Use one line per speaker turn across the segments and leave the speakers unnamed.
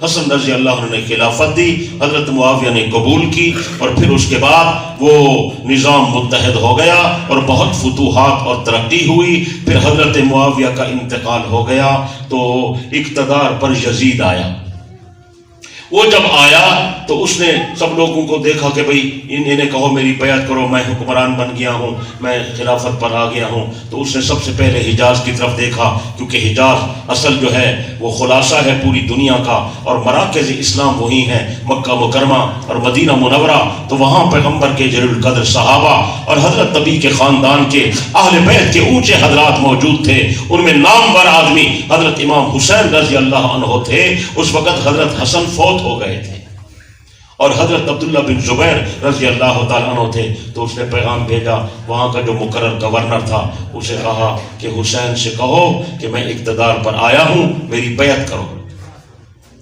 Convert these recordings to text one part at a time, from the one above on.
حسن رضی اللہ عنہ نے خلافت دی، حضرت معاویہ نے قبول کی، اور پھر اس کے بعد وہ نظام متحد ہو گیا اور بہت فتوحات اور ترقی ہوئی۔ پھر حضرت معاویہ کا انتقال ہو گیا تو اقتدار پر یزید آیا۔ وہ جب آیا تو اس نے سب لوگوں کو دیکھا کہ بھئی انہیں کہو میری بیعت کرو، میں حکمران بن گیا ہوں، میں خلافت پر آ گیا ہوں۔ تو اس نے سب سے پہلے حجاز کی طرف دیکھا، کیونکہ حجاز اصل جو ہے وہ خلاصہ ہے پوری دنیا کا، اور مراکز اسلام وہی ہیں، مکہ مکرمہ اور مدینہ منورہ۔ تو وہاں پیغمبر کے جلیل القدر صحابہ اور حضرت نبی کے خاندان کے اہل بیت کے اونچے حضرات موجود تھے۔ ان میں نامور آدمی حضرت امام حسین رضی اللہ عنہ تھے۔ اس وقت حضرت حسن فوت ہو گئے تھے اور حضرت عبداللہ بن زبیر رضی اللہ تعالیٰ عنہ تھے۔ تو اس نے پیغام بھیجا، وہاں کا جو مقرر گورنر تھا اسے کہا کہ حسین سے کہو کہ میں اقتدار پر آیا ہوں، میری بیعت کرو۔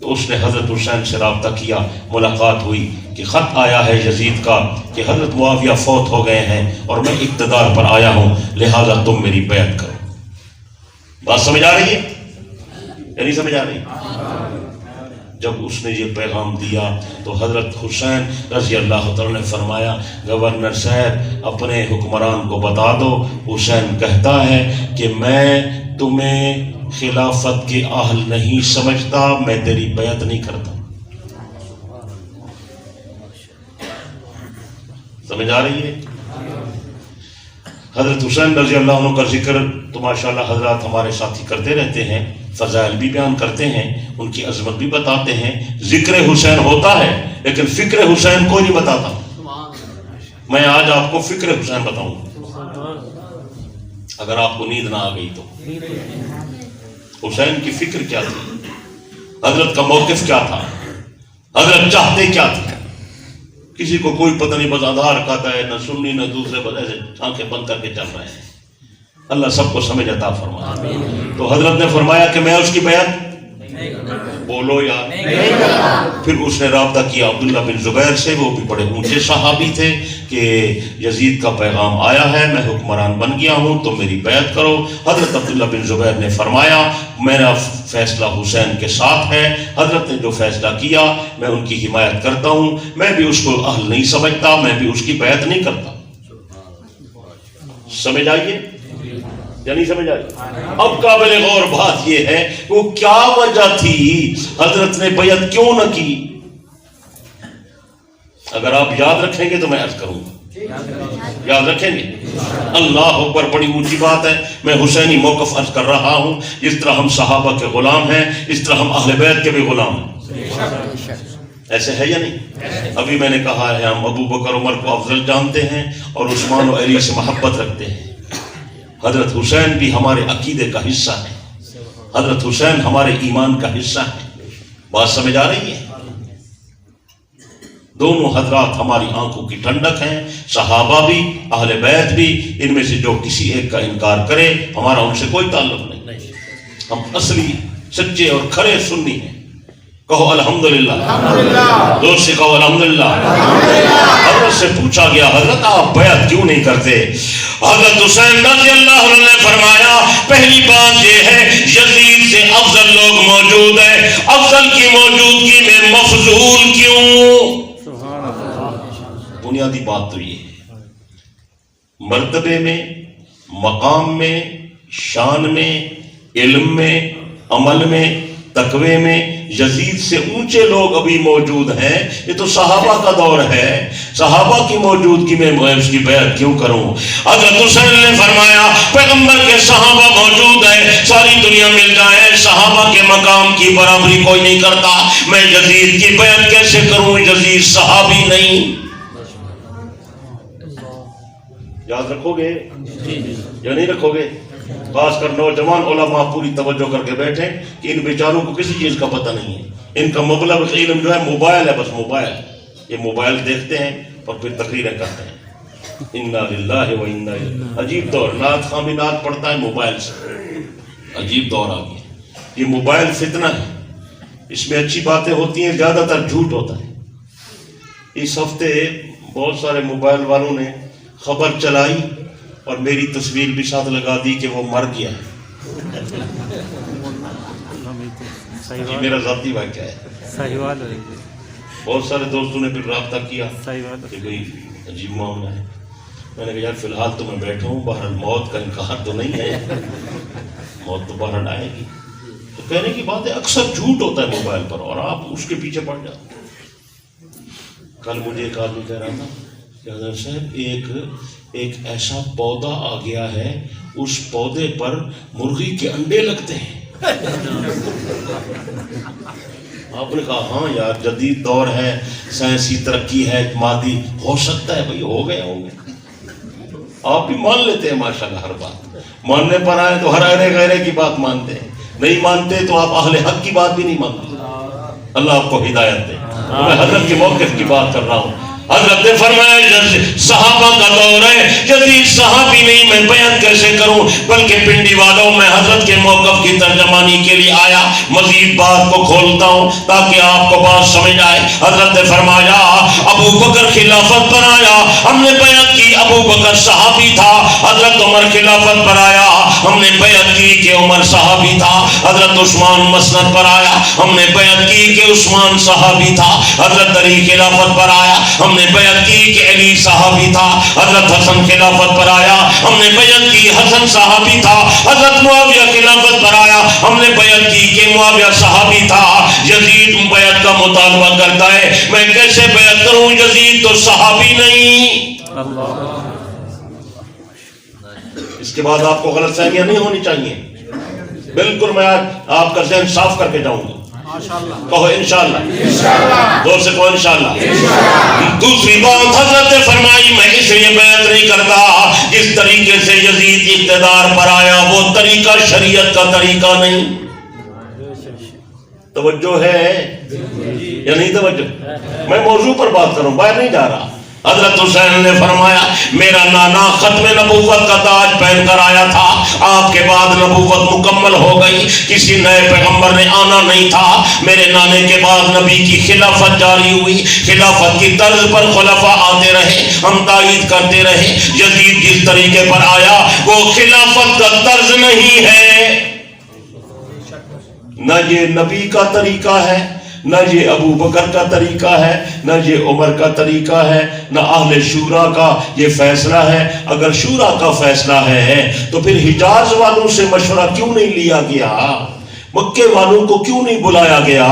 تو اس نے حضرت حسین سے رابطہ کیا، ملاقات ہوئی کہ خط آیا ہے یزید کا کہ حضرت معاویہ فوت ہو گئے ہیں اور میں اقتدار پر آیا ہوں، لہذا تم میری بیعت کرو۔ بات سمجھ آ رہی ہے یا نہیں سمجھ آ رہی؟ جب اس نے یہ پیغام دیا تو حضرت حسین رضی اللہ تعالیٰ نے فرمایا، گورنر صاحب اپنے حکمران کو بتا دو، حسین کہتا ہے کہ میں تمہیں خلافت کے اہل نہیں سمجھتا، میں تیری بیعت نہیں کرتا۔ سمجھ آ رہی ہے؟ حضرت حسین رضی اللہ عنہ کا ذکر تو ماشاءاللہ حضرات ہمارے ساتھی کرتے رہتے ہیں، فضائل بھی بیان کرتے ہیں، ان کی عظمت بھی بتاتے ہیں۔ ذکر حسین ہوتا ہے لیکن فکر حسین کوئی نہیں بتاتا۔ میں آج آپ کو فکر حسین بتاؤں اگر آپ کو نیند نہ آ گئی تو۔ حسین کی فکر کیا تھی، حضرت کا موقف کیا تھا، حضرت چاہتے کیا تھے، کسی کو کوئی پتہ نہیں، بس آدھار کہتا ہے، نہ سنی نہ دوسرے، بس ایسے آنکھیں بند کر کے چل رہے ہیں۔ اللہ سب کو سمجھ عطا فرمائے۔ تو حضرت نے فرمایا کہ میں اس کی بیعت بولو یار۔ پھر اس نے رابطہ کیا عبداللہ بن زبیر سے، وہ بھی بڑے اونچے صحابی تھے، کہ یزید کا پیغام آیا ہے، میں حکمران بن گیا ہوں، تو میری بیعت کرو۔ حضرت عبداللہ بن زبیر نے فرمایا میرا فیصلہ حسین کے ساتھ ہے، حضرت نے جو فیصلہ کیا میں ان کی حمایت کرتا ہوں، میں بھی اس کو اہل نہیں سمجھتا، میں بھی اس کی بیعت نہیں کرتا۔ سمجھ آئیے یا نہیں سمجھ آئی؟ اب قابل غور بات یہ ہے وہ کیا وجہ تھی حضرت نے بیعت کیوں نہ کی؟ اگر آپ یاد رکھیں گے تو میں عرض کروں گا، یاد رکھیں گے؟ اللہ اکبر، بڑی اونچی بات ہے۔ میں حسینی موقف عرض کر رہا ہوں، جس طرح ہم صحابہ کے غلام ہیں اس طرح ہم اہل بیت کے بھی غلام ہیں۔ ایسے ہے یا نہیں؟ ابھی میں نے کہا ہے ہم ابو بکر عمر کو افضل جانتے ہیں اور عثمان و علی سے محبت رکھتے ہیں۔ حضرت حسین بھی ہمارے عقیدے کا حصہ ہے، حضرت حسین ہمارے ایمان کا حصہ ہے۔ بات سمجھ آ رہی ہے؟ دونوں حضرات ہماری آنکھوں کی ٹھنڈک ہیں، صحابہ بھی اہل بیت بھی۔ ان میں سے جو کسی ایک کا انکار کرے ہمارا ان سے کوئی تعلق نہیں، ہم اصلی سچے اور کھرے سنی ہیں۔ کہو الحمدللہ، دور سے کہو الحمدللہ۔ حضرت سے پوچھا گیا حضرت آپ بیعت کیوں نہیں کرتے؟ حضرت حسین رضی اللہ عنہ نے فرمایا پہلی بات یہ ہے یزید سے افضل لوگ موجود ہیں، افضل کی موجودگی میں مفضول کیوں؟ بنیادی بات تو یہ ہے، مرتبے میں، مقام میں، شان میں، علم میں، عمل میں، تقوی میں یزید سے اونچے لوگ ابھی موجود ہیں۔ یہ تو صحابہ کا دور ہے، صحابہ کی موجودگی میں میں اس کی بیعت کیوں کروں؟ حضرت حسین نے فرمایا پیغمبر کے صحابہ موجود ہیں، ساری دنیا مل جائے صحابہ کے مقام کی برابری کوئی نہیں کرتا، میں یزید کی بیعت کیسے کروں؟ یزید صحابی نہیں۔ یاد رکھو گے یا نہیں رکھو گے؟ خاص کر نوجوان علماء پوری توجہ کر کے بیٹھیں کہ ان بیچاروں کو کسی چیز کا پتہ نہیں ہے۔ ان کا مبلغ علم جو ہے موبائل ہے، بس موبائل، یہ موبائل دیکھتے ہیں اور پھر تقریریں کرتے ہیں۔ انا للہ و انا الیہ۔ عجیب دور، نعت خواہ بھی نعت پڑھتا ہے موبائل سے، عجیب دور آ گیا۔ یہ موبائل فتنہ ہے، اس میں اچھی باتیں ہوتی ہیں، زیادہ تر جھوٹ ہوتا ہے۔ اس ہفتے بہت سارے موبائل والوں نے خبر چلائی اور میری تصویر بھی ساتھ لگا دی کہ وہ مر گیا ہے۔ یہ میرا ذاتی واقعہ ہے.
صحیح بات ہے.
بہت سارے دوستوں نے پھر رابطہ کیا
صحیح بات
کہ بھئی عجیب معاملہ ہے. میں نے کہا یار فی الحال تو میں بیٹھا ہوں، بہرحال موت کا انکار تو نہیں ہے، موت تو بہرحال آئے گی. تو کہنے کی بات ہے اکثر جھوٹ ہوتا ہے موبائل پر اور آپ اس کے پیچھے پڑ جاتے. کل مجھے ایک آدمی کہہ رہا تھا کہ حضرت صاحب ایک ایسا پودا آ گیا ہے، اس پودے پر مرغی کے انڈے لگتے ہیں. آپ نے کہا ہاں یار جدید دور ہے، سائنسی ترقی ہے، مادی، ہو سکتا ہے بھائی ہو گئے ہوں گے. آپ بھی مان لیتے ہیں ماشاءاللہ ہر بات. ماننے پر آئے تو ہر غیرے کی بات مانتے ہیں، نہیں مانتے تو آپ اہل حق کی بات بھی نہیں مانتے. اللہ آپ کو ہدایت دے. میں حضرت کے موقف کی بات کر رہا ہوں. حضرت نے فرمایا صحابہ کا دور ہے، جدید صحابی نہیں میں بیان کیسے کروں، بلکہ پنڈی والوں میں حضرت کے موقف کی ترجمانی کے لیے آیا. مزید بات کو کھولتا ہوں تاکہ آپ کو بات سمجھ آئے. حضرت نے فرمایا ابو بکر خلافت پر آیا، ہم نے بیعت کی، ابو بکر صحابی تھا. حضرت عمر خلافت پر آیا، ہم نے بیعت کی کہ عمر صحابی تھا. حضرت عثمان مسند پر آیا، ہم نے بیعت کی کہ عثمان صحابی تھا. حضرت علی خلافت پر آیا، ہم نے بیعت کی کہ علی صحابی تھا. حضرت حسن خلافت پر آیا، ہم نے بیعت کی حسن صحابی تھا. حضرت معاویہ خلافت پر آیا، ہم نے بیعت کی کہ معاویہ صحابی تھا. یزید بیعت کا مطالبہ کرتا ہے، میں کیسے بیعت کروں، یزید تو صحابی نہیں. اس کے بعد آپ کو غلط فہمیاں نہیں ہونی چاہیے. بالکل میں آج آپ کا ذہن صاف کر کے جاؤں گا. کہو انشاءاللہ. دور سے کہو انشاءاللہ. دوسری بات حضرت نے فرمائی میں اس لیے بیعت نہیں کرتا، جس طریقے سے یزید اقتدار پر آیا وہ طریقہ شریعت کا طریقہ نہیں. توجہ ہے یا نہیں توجہ؟ میں موضوع پر بات کروں، باہر نہیں جا رہا. حضرت حسین نے فرمایا میرا نانا ختم نبوت کا تاج پہن کر آیا تھا، آپ کے بعد نبوت مکمل ہو گئی، کسی نئے پیغمبر نے آنا نہیں تھا. میرے نانے کے بعد نبی کی خلافت جاری ہوئی، خلافت کی طرز پر خلفاء آتے رہے، ہم تائید کرتے رہے. یزید جس طریقے پر آیا وہ خلافت کا طرز نہیں ہے، نہ یہ نبی کا طریقہ ہے، نہ یہ ابو بکر کا طریقہ ہے، نہ یہ عمر کا طریقہ ہے، نہ اہل شورا کا یہ فیصلہ ہے. اگر شورا کا فیصلہ ہے تو پھر حجاز والوں سے مشورہ کیوں نہیں لیا گیا، مکے والوں کو کیوں نہیں بلایا گیا،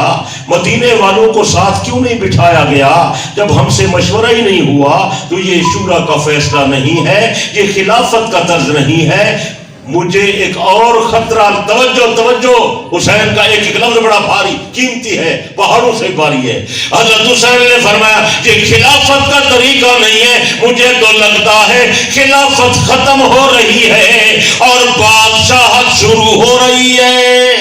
مدینے والوں کو ساتھ کیوں نہیں بٹھایا گیا؟ جب ہم سے مشورہ ہی نہیں ہوا تو یہ شورا کا فیصلہ نہیں ہے، یہ خلافت کا طرز نہیں ہے. مجھے ایک اور خطرہ، توجہ حسین کا ایک لفظ بڑا بھاری قیمتی ہے، پہاڑوں سے بھاری ہے. حضرت حسین نے فرمایا یہ خلافت کا طریقہ نہیں ہے، مجھے تو لگتا ہے خلافت ختم ہو رہی ہے اور بادشاہت شروع ہو رہی ہے.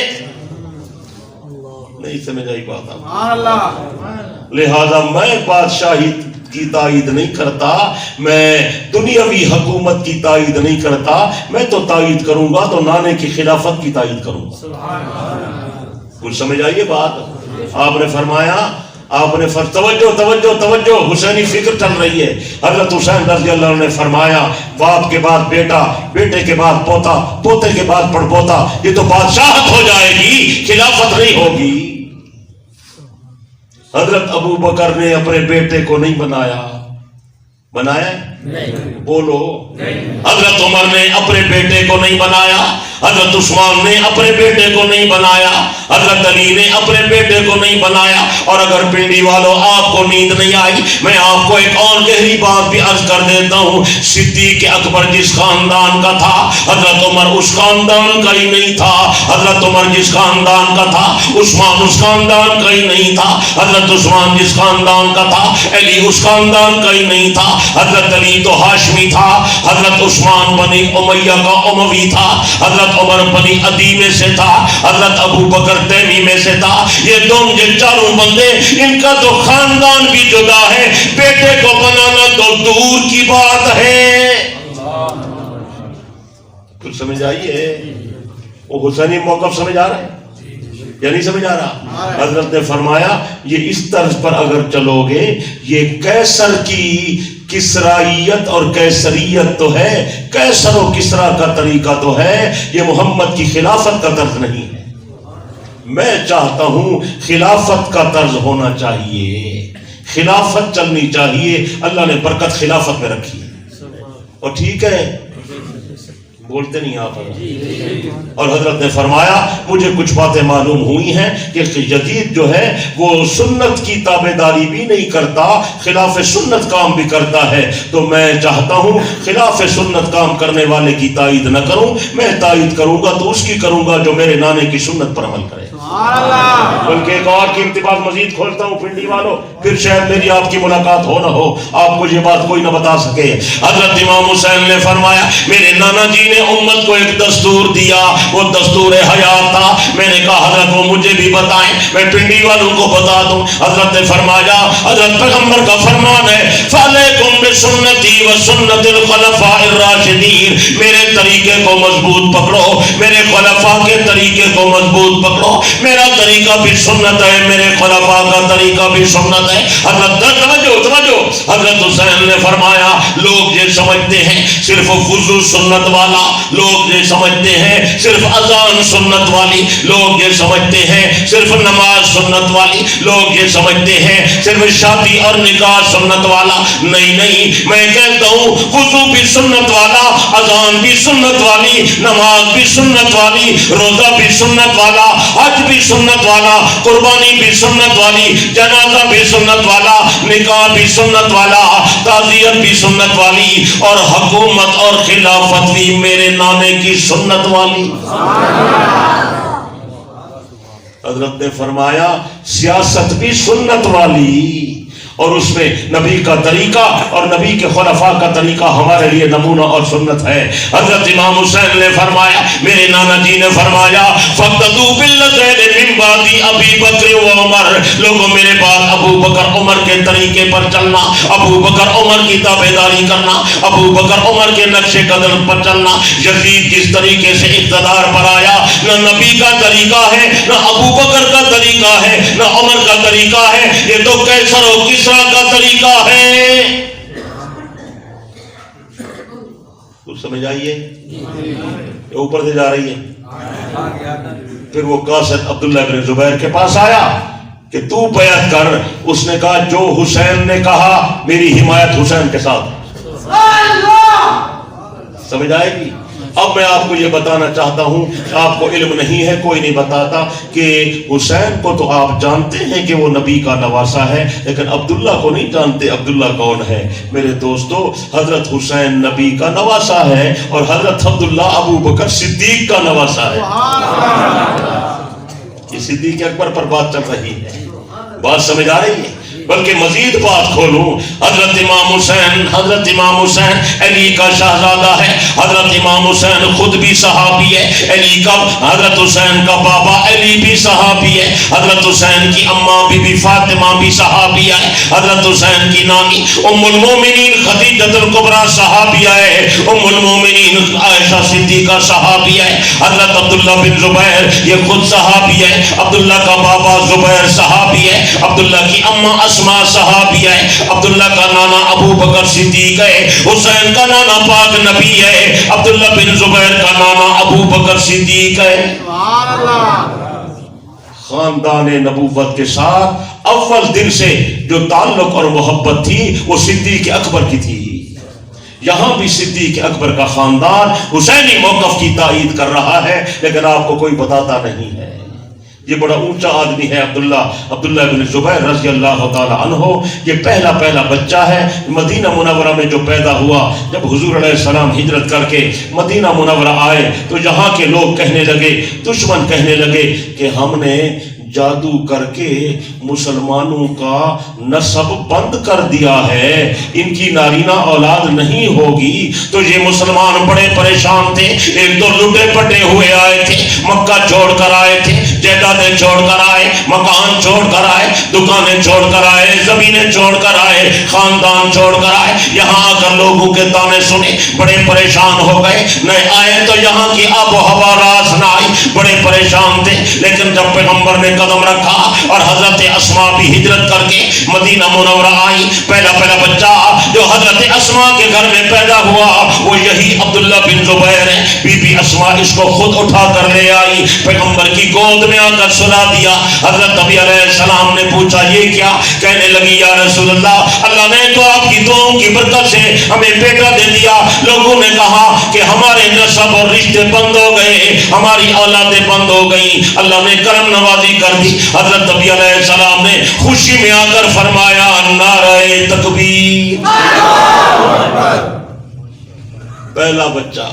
نہیں سمجھ آئی بات؟ لہذا میں بادشاہی کی تائید نہیں کرتا، میں دنیاوی حکومت کی تائید نہیں کرتا، میں تو تائید کروں گا تو نانے کی خلافت کی تائید کروں گا. کچھ سمجھ آئیے بات؟ آپ نے فرمایا، آپ نے توجہ حسینی فکر چل رہی ہے. حضرت حسین رضی اللہ عنہ نے فرمایا باپ کے بعد بیٹا، بیٹے کے بعد پوتا، پوتے کے بعد پڑپوتا، یہ تو بادشاہت ہو جائے گی، خلافت نہیں ہوگی. حضرت ابو بکر نے اپنے بیٹے کو نہیں بنایا نہیں. بولو. حضرت عمر نے اپنے بیٹے کو نہیں بنایا، حضرت عثمان نے اپنے بیٹے کو نہیں بنایا، حضرت علی نے اپنے بیٹے کو نہیں بنایا. اور اگر پنڈی والوں آپ کو نیند نہیں آئی، میں آپ کو ایک اور گہری بات بھی عرض کر دیتا ہوں. صدیق اکبر جس خاندان کا تھا، حضرت عمر اس خاندان کا ہی نہیں تھا. حضرت عمر جس خاندان کا تھا، عثمان اس خاندان کا ہی نہیں تھا. حضرت عثمان جس خاندان کا تھا، علی اس خاندان کا ہی نہیں تھا. حضرت علی تو ہاشمی تھا، حضرت عثمان بنی امیہ کا اموی تھا، حضرت عمر بنی عدی میں سے تھا، حضرت ابو بکر تیمی میں سے تھا. یہ دونوں جو چاروں بندے، ان کا تو خاندان بھی جدا ہے، بیٹے کو بنانا تو دور کی بات ہے. کچھ سمجھ آئیے؟ وہ حسینی موقف سمجھ آ رہا ہے یا نہیں سمجھ آ رہا؟ حضرت نے فرمایا یہ اس طرز پر اگر چلو گے، یہ کیسر کی کسرائیت اور کیسریت تو ہے، کیسر و کسرا کا طریقہ تو ہے، یہ محمد کی خلافت کا طرز نہیں ہے. میں چاہتا ہوں خلافت کا طرز ہونا چاہیے، خلافت چلنی چاہیے۔ اللہ نے برکت خلافت میں رکھی ہے، اور ٹھیک ہے، بولتے نہیں آپ۔ اور حضرت نے فرمایا مجھے کچھ باتیں معلوم ہوئی ہیں کہ جدید جو ہے وہ سنت کی تابعداری بھی نہیں کرتا، خلاف سنت کام بھی کرتا ہے، تو میں چاہتا ہوں خلاف سنت کام کرنے والے کی تائید نہ کروں، میں تائید کروں گا تو اس کی کروں گا جو میرے نانے کی سنت پر عمل کرے۔ بلکہ ایک اور کی انتباہ مزید کھولتا ہوں پنڈی والوں، پھر شاید میری آپ کی ملاقات ہو نہ ہو، آپ کو یہ بات کوئی نہ بتا سکے۔ حضرت امام حسین نے فرمایا میرے نانا جی نے امت کو ایک دستور دیا، وہ دستور حیات تھا۔ میں نے کہا حضرت وہ مجھے بھی بتائیں، میں پنڈی والوں کو بتا دوں۔ حضرت نے فرمایا، حضرت پیغمبر کا فرمان ہے فَعَلَيْكُمْ بِسُنَّتِي وَسُنَّتِ الْخُلَفَاءِ الرَّاشِدِينَ، میرے طریقے کو مضبوط پکڑو، میرے خلفاء کے طریقے کو مضبوط پکڑو، میرا طریقہ بھی سنت ہے، میرے خلفاء کا طریقہ بھی سنت ہے۔ حضرت حسین نے فرمایا لوگ یہ سمجھتے ہیں صرف وضو سنت والا، لوگ یہ سمجھتے ہیں صرف اذان سنت والی، لوگ یہ سمجھتے ہیں صرف نماز سنت والی، لوگ یہ سمجھتے ہیں صرف شادی اور نکاح سنت والا۔ نہیں نہیں، میں کہتا ہوں وضو بھی سنت والا، اذان بھی سنت والی، نماز بھی سنت والی، روزہ بھی سنت والا، حج بھی سنت والا، قربانی بھی سنت والی، جنازہ بھی سنت والا، نکاح بھی سنت والا، تعزیت بھی سنت والی، اور حکومت اور خلافت بھی میرے نانے کی سنت والی۔ حضرت نے فرمایا سیاست بھی سنت والی، اور اس میں نبی کا طریقہ اور نبی کے خلفاء کا طریقہ ہمارے لیے نمونہ اور سنت ہے۔ حضرت امام حسین نے فرمایا، میرے نانا جی نے فرمایا فَقْتَدُوا بِالَّذَيْنِ مِن بَعْدِ أَبِي بَكْرٍ وَعُمَرٍ، لوگوں میرے بعد ابو بکر عمر کے طریقے پر چلنا، ابو بکر عمر کی تابعداری کرنا، ابو بکر عمر کے نقش قدم پر چلنا۔ یزید جس طریقے سے اقتدار پر آیا، نہ نبی کا طریقہ ہے، نہ ابو بکر کا طریقہ ہے، نہ عمر کا طریقہ ہے، یہ تو قیصر و کسریٰ کا طریقہ ہے۔ کچھ سمجھ آئیے؟ اوپر سے جا رہی ہے۔ پھر وہ قاصد عبداللہ بن زبیر کے پاس آیا کہ تو بیعت کر، اس نے کہا جو حسین نے کہا میری حمایت حسین کے ساتھ۔ سمجھ آئے گی؟ اب میں آپ کو یہ بتانا چاہتا ہوں، آپ کو علم نہیں ہے، کوئی نہیں بتاتا، کہ حسین کو تو آپ جانتے ہیں کہ وہ نبی کا نواسا ہے، لیکن عبداللہ کو نہیں جانتے عبداللہ کون ہے۔ میرے دوستو، حضرت حسین نبی کا نواسا ہے، اور حضرت عبداللہ ابو بکر صدیق کا نواسا ہے۔ یہ صدیق اکبر پر بات چل رہی ہے، بات سمجھ آ رہی ہے؟ بلکہ مزید بات کھولوں، حضرت امام حسین علی کا شہزادہ ہے، حضرت امام حسین خود بھی صحابی ہے، علی کا حضرت حسین کا بابا علی بھی صحابی ہے، حضرت حسین کی اماں بی بی فاطمہ بھی صحابیہ ہے، حضرت حسین کی نانی ام المومنین خدیجہ الکبریٰ صحابیہ ہے، ام المومنین عائشہ صدیقہ صحابیہ ہے، حضرت عبداللہ بن زبیر یہ خود صحابی ہے، عبداللہ کا بابا زبیر صحابی ہے، عبداللہ کی اماں اسماء صحابی ہے، عبداللہ کا نانا ابو بکر صدیق ہے، حسین کا نانا پاک نبی ہے، عبداللہ بن زبیر کا نانا ابو بکر صدیق ہے۔ خاندان نبوت کے ساتھ اول دن سے جو تعلق اور محبت تھی وہ صدیق اکبر کی تھی۔ یہاں بھی صدیق اکبر کا خاندان حسینی موقف کی تائید کر رہا ہے، لیکن آپ کو کوئی بتاتا نہیں ہے۔ یہ بڑا اونچا آدمی ہے عبداللہ بن زبیر رضی اللہ تعالی عنہ، یہ پہلا بچہ ہے مدینہ منورہ میں جو پیدا ہوا۔ جب حضور علیہ السلام ہجرت کر کے مدینہ منورہ آئے تو یہاں کے لوگ کہنے لگے، دشمن کہنے لگے کہ ہم نے جادو کر کے مسلمانوں کا نسب بند کر دیا ہے، ان کی نارینہ اولاد نہیں ہوگی۔ تو یہ مسلمان بڑے پریشان تھے، ایک دو لٹے پٹے ہوئے آئے تھے، مکہ چھوڑ کر آئے تھے، جائیدادیں چھوڑ کر آئے، مکان چھوڑ کر آئے، دکانیں چھوڑ کر آئے، زمینیں چھوڑ کر آئے، خاندان چھوڑ کر آئے۔ یہاں آ کر لوگوں کے تانے سنے، بڑے پریشان ہو گئے، نئے آئے تو یہاں کی آب و ہوا راس نہ آئی، بڑے پریشان تھے۔ لیکن جب پیغمبر نے قدم رکھا اور حضرت اسماء بھی ہجرت کر کے مدینہ منورہ آئی، پہلا بچہ جو حضرت اسماء کے گھر میں پیدا ہوا وہ یہی عبداللہ بن زبیر ہے۔ بی بی اسماء اس کو خود اٹھا کر لے آئی، پیغمبر کی گود میں آ کر سلا دیا۔ حضرت نبی علیہ السلام نے پوچھا یہ کیا؟ کہنے لگی یا رسول اللہ، اللہ نے تو آپ کی دعاؤں کی برکت سے ہمیں بیٹا دے دیا۔ لوگوں نے کہا کہ ہمارے نسب اور رشتے بند ہو گئے، ہماری اولادیں بند ہو گئی، اللہ نے کرم نوازی کر دی۔ حضرت نبی علیہ السلام نے خوشی میں آ کر فرمایا نعرہ تکبیر، پہلا بچہ۔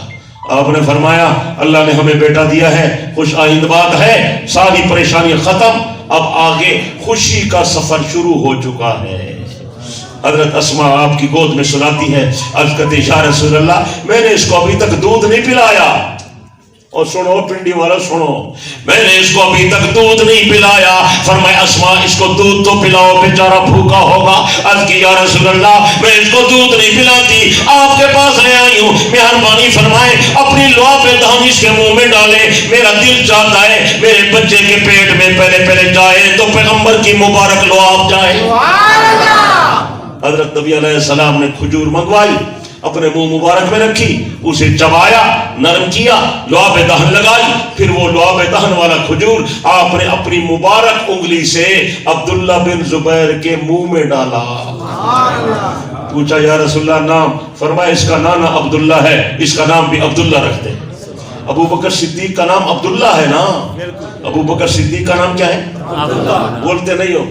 آپ نے فرمایا اللہ نے ہمیں بیٹا دیا ہے، خوش آئند بات ہے، ساری پریشانی ختم، اب آگے خوشی کا سفر شروع ہو چکا ہے۔ حضرت اسماء آپ کی گود میں سلاتی ہے، عرض کرتی یا رسول اللہ میں نے اس کو ابھی تک دودھ نہیں پلایا۔ اور سنو پنڈی والا سنو، میں نے اس کو ابھی تک دودھ نہیں پلایا۔ فرمایا اسماء اس کو دودھ تو پلاؤ، بیچارہ بھوکا ہوگا۔ عرض کی یا رسول اللہ میں اس کو دودھ نہیں پلاتی، آپ کے پاس لے آئی ہوں، مہربانی فرمائے اپنی لعاب دہن اس کے منہ میں ڈالے، میرا دل چاہتا ہے میرے بچے کے پیٹ میں پہلے جائے تو پیغمبر کی مبارک لعاب جائے۔ حضرت نبی علیہ السلام نے کھجور منگوائی، اپنے منہ مبارک میں رکھی، اسے چبایا، نرم کیا، لعاب دہن لگائی، پھر وہ لعاب دہن والا کھجور آپ نے اپنی مبارک انگلی سے عبداللہ بن زبیر کے منہ میں ڈالا۔ پوچھا یا رسول اللہ نام؟ فرمایا اس کا نانا عبداللہ ہے، اس کا نام بھی عبداللہ رکھتے ہیں۔ ابو بکر صدیق کا نام عبداللہ ہے نا؟ ابو بکر صدیق کا نام کیا ہے؟ بولتے نہیں ہو؟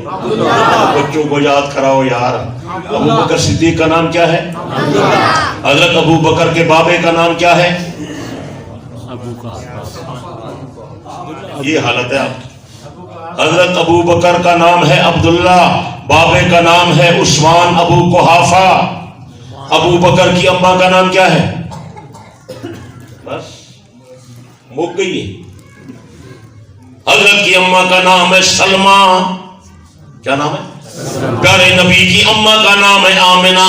بچوں کو یاد کراؤ یار، ابو بکر صدیق کا نام کیا ہے؟ حضرت ابو بکر کے بابے کا نام کیا ہے؟ یہ حالت ہے آپ۔ حضرت ابو بکر کا نام ہے عبداللہ، بابے کا نام ہے عثمان ابو قحافہ۔ ابو بکر کی اماں کا نام کیا ہے؟ بس مک گئی ہے۔ حضرت کی اماں کا نام ہے سلمہ، کیا نام ہے؟ پیارے نبی کی اماں کا نام ہے آمنہ،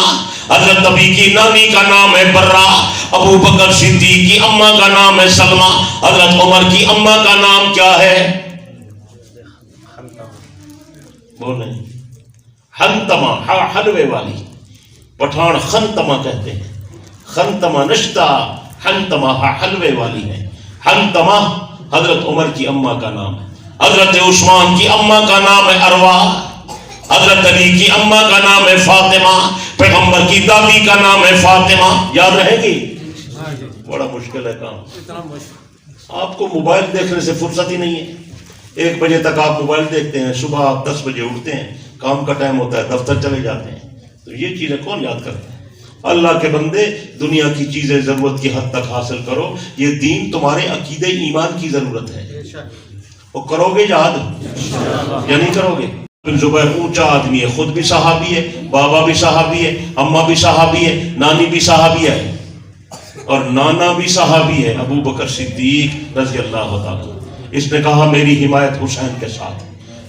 حضرت نبی کی نانی کا نام ہے برہ، ابو بکر صدیق کی اماں کا نام ہے سلمہ، حضرت عمر کی اماں کا نام کیا ہے؟ بولیں خنتمہ، حلوے والی، پٹھان خنتمہ کہتے ہیں، خنتمہ نشتہ، خنتمہ حلوے والی ہے۔ خنتمہ حضرت عمر کی اماں کا نام ہے، حضرت عثمان کی اماں کا نام ہے ارواح، حضرت علی کی اماں کا نام ہے فاطمہ، پیغمبر کی دادی کا نام ہے فاطمہ۔ یاد رہے گی؟ بڑا مشکل ہے کام، آپ کو موبائل دیکھنے سے فرصت ہی نہیں ہے۔ 1 بجے تک آپ موبائل دیکھتے ہیں، صبح آپ 10 بجے اٹھتے ہیں، کام کا ٹائم ہوتا ہے، دفتر چلے جاتے ہیں، تو یہ چیزیں کون یاد کرتے ہیں؟ اللہ کے بندے دنیا کی چیزیں ضرورت کی حد تک حاصل کرو، یہ دین تمہارے عقیدے ایمان کی ضرورت ہے۔ وہ کرو گے یاد یا نہیں کرو گے؟ بن زبیر اونچا آدمی ہے، خود بھی صحابی ہے، بابا بھی صحابی ہے، اماں بھی صحابی ہے، نانی بھی صحابی ہے، اور نانا بھی صحابی ہے، ابو بکر صدیق رضی اللہ تعالیٰ۔ اس نے کہا میری حمایت حسین کے ساتھ،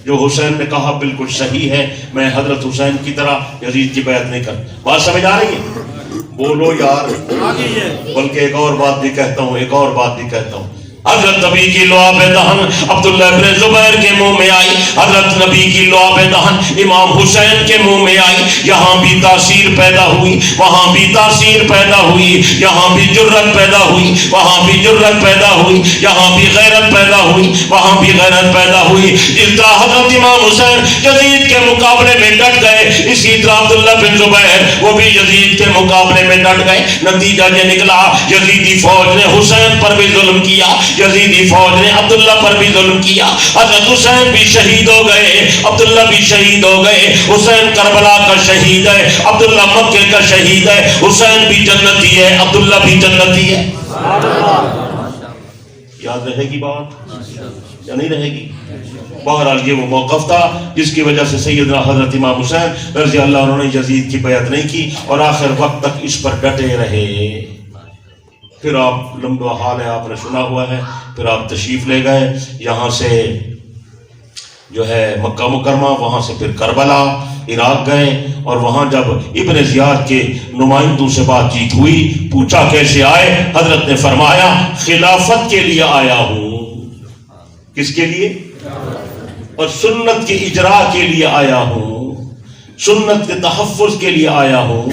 جو حسین نے کہا بالکل صحیح ہے، میں حضرت حسین کی طرح یزید کی بیعت نہیں کر۔ بات سمجھ آ رہی ہے؟ بولو یار، بلکہ ایک اور بات بھی کہتا ہوں، حضرت نبی کی لعاب دہن عبداللہ بن زبیر کے منہ میں آئی، حضرت نبی کی لعاب دہن امام حسین کے منہ میں آئی، یہاں بھی تاثیر پیدا ہوئی، وہاں بھی تاثیر پیدا ہوئی، یہاں بھی جرت پیدا ہوئی، وہاں بھی جرت پیدا ہوئی، یہاں بھی غیرت پیدا ہوئی، وہاں بھی غیرت پیدا ہوئی۔ جس طرح حضرت امام حسین یزید کے مقابلے میں ڈٹ گئے، اسی طرح عبداللہ بن زبیر وہ بھی یزید کے مقابلے میں ڈٹ گئے۔ نتیجہ یہ نکلا یزیدی فوج نے حسین پر بھی ظلم کیا، یزیدی فوج نے عبداللہ پر بھی ظلم کیا، حضرت حسین بھی شہید ہو گئے، عبداللہ بھی شہید ہو گئے۔ حسین کربلا کا شہید ہے، عبداللہ مکے کا شہید ہے، حسین بھی جنتی ہے، عبداللہ بھی جنتی ہے۔ یاد رہے گی بات یا نہیں رہے گی؟ بہرحال یہ وہ موقف تھا جس کی وجہ سے سیدنا حضرت امام حسین رضی اللہ عنہ نے یزید کی بیعت نہیں کی اور آخر وقت تک اس پر ڈٹے رہے۔ پھر آپ لمبا حال ہے، آپ نے سنا ہوا ہے، پھر آپ تشریف لے گئے یہاں سے جو ہے مکہ مکرمہ، وہاں سے پھر کربلا عراق گئے، اور وہاں جب ابن زیاد کے نمائندوں سے بات چیت ہوئی، پوچھا کیسے آئے، حضرت نے فرمایا خلافت کے لیے آیا ہوں۔ کس کے لیے؟ اور سنت کے اجراء کے لیے آیا ہوں، سنت کے تحفظ کے لیے آیا ہوں،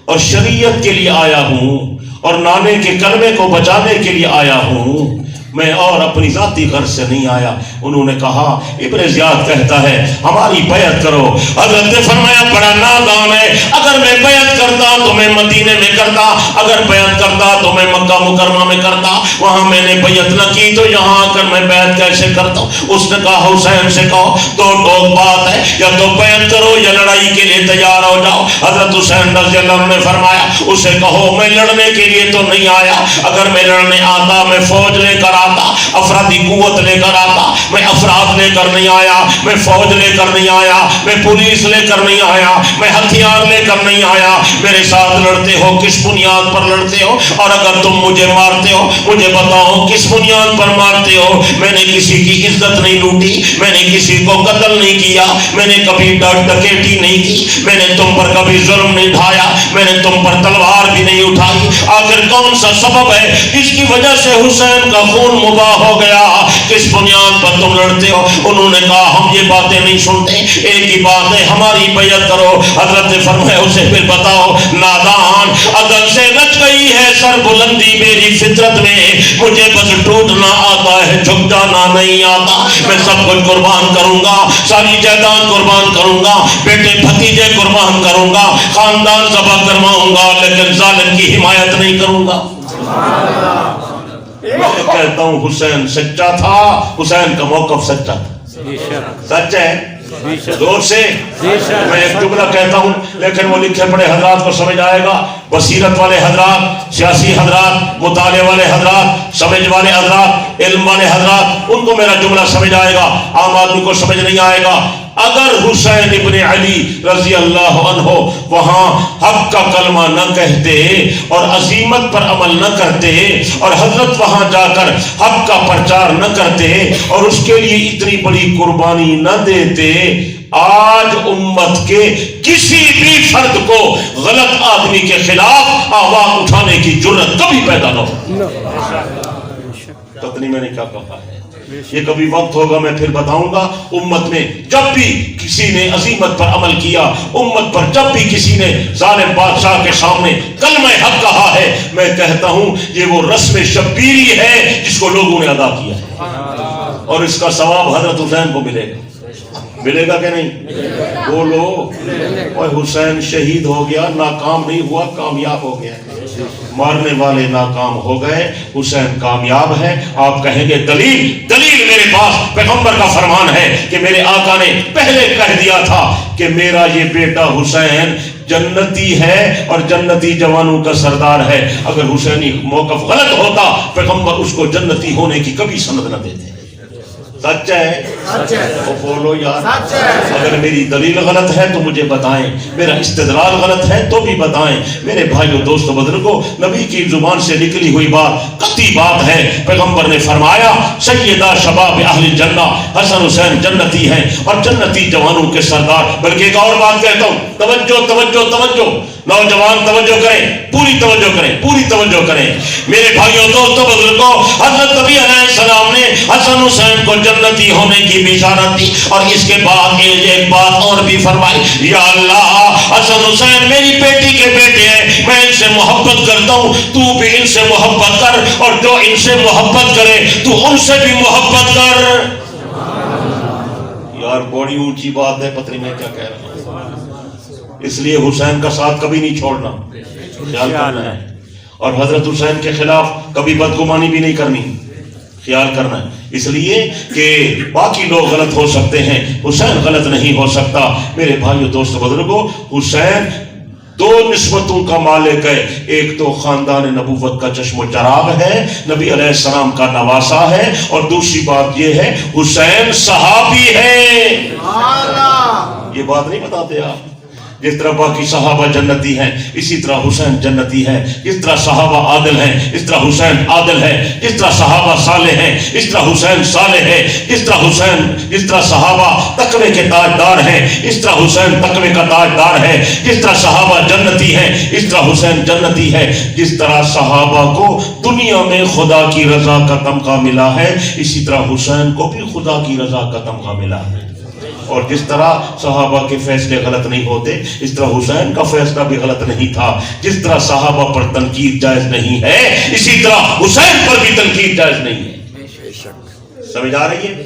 اور شریعت کے لیے آیا ہوں، اور نانے کے کلمے کو بچانے کے لیے آیا ہوں۔ میں اور اپنی ذاتی غرض سے نہیں آیا، انہوں نے کہا ابن زیاد کہتا ہے ہماری بیعت کرو. حضرت نے فرمایا بڑا نادان ہے, اگر میں بیعت کرتا تو میں مدینے میں کرتا, اگر بیعت کرتا تو میں مکہ مکرمہ میں کرتا, وہاں میں نے بیعت نہ کی تو یہاں آ کر میں بیعت کیسے کرتا ہوں. اس نے کہا حسین سے کہو دو ٹوک بات ہے, یا تو بیعت کرو یا لڑائی کے لیے تیار ہو جاؤ. حضرت حسین رضی اللہ عنہ نے فرمایا اسے کہو میں لڑنے کے لیے تو نہیں آیا, اگر میں لڑنے آتا میں فوج لے کر آتا, افرادی قوت لے کر آتا, میں افراد لے کر نہیں آیا, میں فوج لے کر نہیں آیا, میں پولیس لے کر نہیں آیا, میں ہتھیار لے کر نہیں آیا. میرے ساتھ لڑتے ہو کس بنیاد پر لڑتے ہو, اور اگر تم مجھے مارتے ہو مجھے بتاؤ کس بنیاد پر مارتے ہو. میں نے کسی کی عزت نہیں لوٹی, میں نے کسی کو قتل نہیں کیا, میں نے کبھی ڈکیٹی نہیں کی, میں نے تم پر کبھی ظلم نہیں ڈھایا, میں نے تم پر تلوار بھی نہیں اٹھائی. آخر کون سا سبب ہے جس کی وجہ سے حسین کا خون مباح ہو گیا, کس بنیاد پر تم لڑتے ہو. انہوں نے کہا ہم یہ باتیں نہیں سنتے, ایک ہی بات ہے ہماری بیعت کرو. حضرت نے فرمایا اسے پھر بتاؤ نادان, عدل سے رچ گئی ہے سر بلندی میری فطرت میں, مجھے بس ٹوٹنا آتا ہے جھک جانا نہیں آتا. میں سب کچھ قربان کروں گا, ساری جائیداد قربان کروں گا, بیٹے بھتیجے قربان کروں گا, خاندان ذبح کرواؤں گا, لیکن ظالم کی حمایت نہیں کروں گا. میں کہتا ہوں حسین سچا تھا, حسین کا موقف سچا تھا, سچ ہے زور سے. میں ایک جملہ کہتا ہوں لیکن وہ لکھے پڑے حضرات کو سمجھ آئے گا, بصیرت والے حضرات, سیاسی حضرات, مطالعے والے حضرات, سمجھ والے حضرات, علم والے حضرات, ان کو میرا جملہ سمجھ آئے گا, عام آدمی کو سمجھ نہیں آئے گا. اگر حسین ابن علی رضی اللہ عنہ وہاں حق کا کلمہ نہ کہتے اور عزیمت پر عمل نہ کرتے اور حضرت وہاں جا کر حق کا پرچار نہ کرتے اور اس کے لیے اتنی بڑی قربانی نہ دیتے, آج امت کے کسی بھی فرد کو غلط آدمی کے خلاف آواز اٹھانے کی جرت کبھی پیدا نہ ہو. پتہ نہیں میں نے کیا کہا ہے, یہ کبھی وقت ہوگا میں پھر بتاؤں گا. امت میں جب بھی کسی نے عزیمت پر عمل کیا, امت پر جب بھی کسی نے ظالم بادشاہ کے سامنے کلمہ حق کہا ہے, میں کہتا ہوں یہ وہ رسم شبیری ہے جس کو لوگوں نے ادا کیا ہے, اور اس کا ثواب حضرت حسین کو ملے گا. ملے گا کہ نہیں؟ بولو. اور حسین شہید ہو گیا, ناکام نہیں ہوا, کامیاب ہو گیا. مارنے والے ناکام ہو گئے, حسین کامیاب ہے. آپ کہیں گے دلیل, دلیل میرے پاس پیغمبر کا فرمان ہے کہ میرے آقا نے پہلے کہہ دیا تھا کہ میرا یہ بیٹا حسین جنتی ہے اور جنتی جوانوں کا سردار ہے. اگر حسینی موقف غلط ہوتا پیغمبر اس کو جنتی ہونے کی کبھی سند نہ دیتے. سچ ہے, تو بولو یار. اگر میری دلیل غلط ہے تو مجھے بتائیں, میرا استدلال غلط ہے تو بھی بتائیں. میرے بھائیو دوستو بزرگو, نبی کی زبان سے نکلی ہوئی بات قطعی بات ہے. پیغمبر نے فرمایا سیدہ شباب اہل جنہ, حسن حسین جنتی ہیں اور جنتی جوانوں کے سردار. بلکہ ایک اور بات کہتا ہوں, توجہ توجہ توجہ, نوجوان توجہ کریں, پوری توجہ کریں, پوری توجہ کریں. میرے بھائیو دوستو بزرگو, حضرت نبی علیہ السلام نے حسن حسین کو جنتی ہونے کی بشارت دی, اور اس کے بعد ایک بات اور بھی فرمائی, یا اللہ حسن حسین میری بیٹی کے بیٹے ہیں, میں ان سے محبت کرتا ہوں, تو بھی ان سے محبت کر, اور جو ان سے محبت کرے تو ان سے بھی محبت کر. یار بڑی اونچی بات ہے, پتہ نہیں میں کیا کہہ رہا ہوں. اس لیے حسین کا ساتھ کبھی نہیں چھوڑنا, خیال کرنا ہے, اور حضرت حسین کے خلاف کبھی بدگمانی بھی نہیں کرنی, خیال کرنا ہے. اس لیے کہ باقی لوگ غلط ہو سکتے ہیں, حسین غلط نہیں ہو سکتا. میرے بھائیو دوستو بزرگو, حسین دو نسبتوں کا مالک ہے. ایک تو خاندان نبوت کا چشم و چراغ ہے, نبی علیہ السلام کا نواسا ہے, اور دوسری بات یہ ہے حسین صحابی ہے. یہ بات نہیں بتاتے آپ. جس طرح باقی صحابہ جنتی ہیں اسی طرح حسین جنتی ہے. جس طرح صحابہ عادل ہیں اس طرح حسین عادل ہے. جس طرح صحابہ صالح ہیں اس طرح حسین صالح ہے. جس طرح صحابہ تقوی کے تاجدار ہیں اس طرح حسین تقوی کا تاجدار ہے. جس طرح صحابہ جنتی ہیں اس طرح حسین جنتی ہے. جس طرح صحابہ کو دنیا میں خدا کی رضا کا تمغہ ملا ہے, اسی طرح حسین کو بھی خدا کی رضا کا تمغہ ملا ہے. اور جس طرح صحابہ کے فیصلے غلط نہیں ہوتے اس طرح حسین کا فیصلہ بھی غلط نہیں تھا. جس طرح صحابہ پر تنقید جائز نہیں ہے اسی طرح حسین پر بھی تنقید جائز نہیں ہے. سمجھ آ رہی ہے؟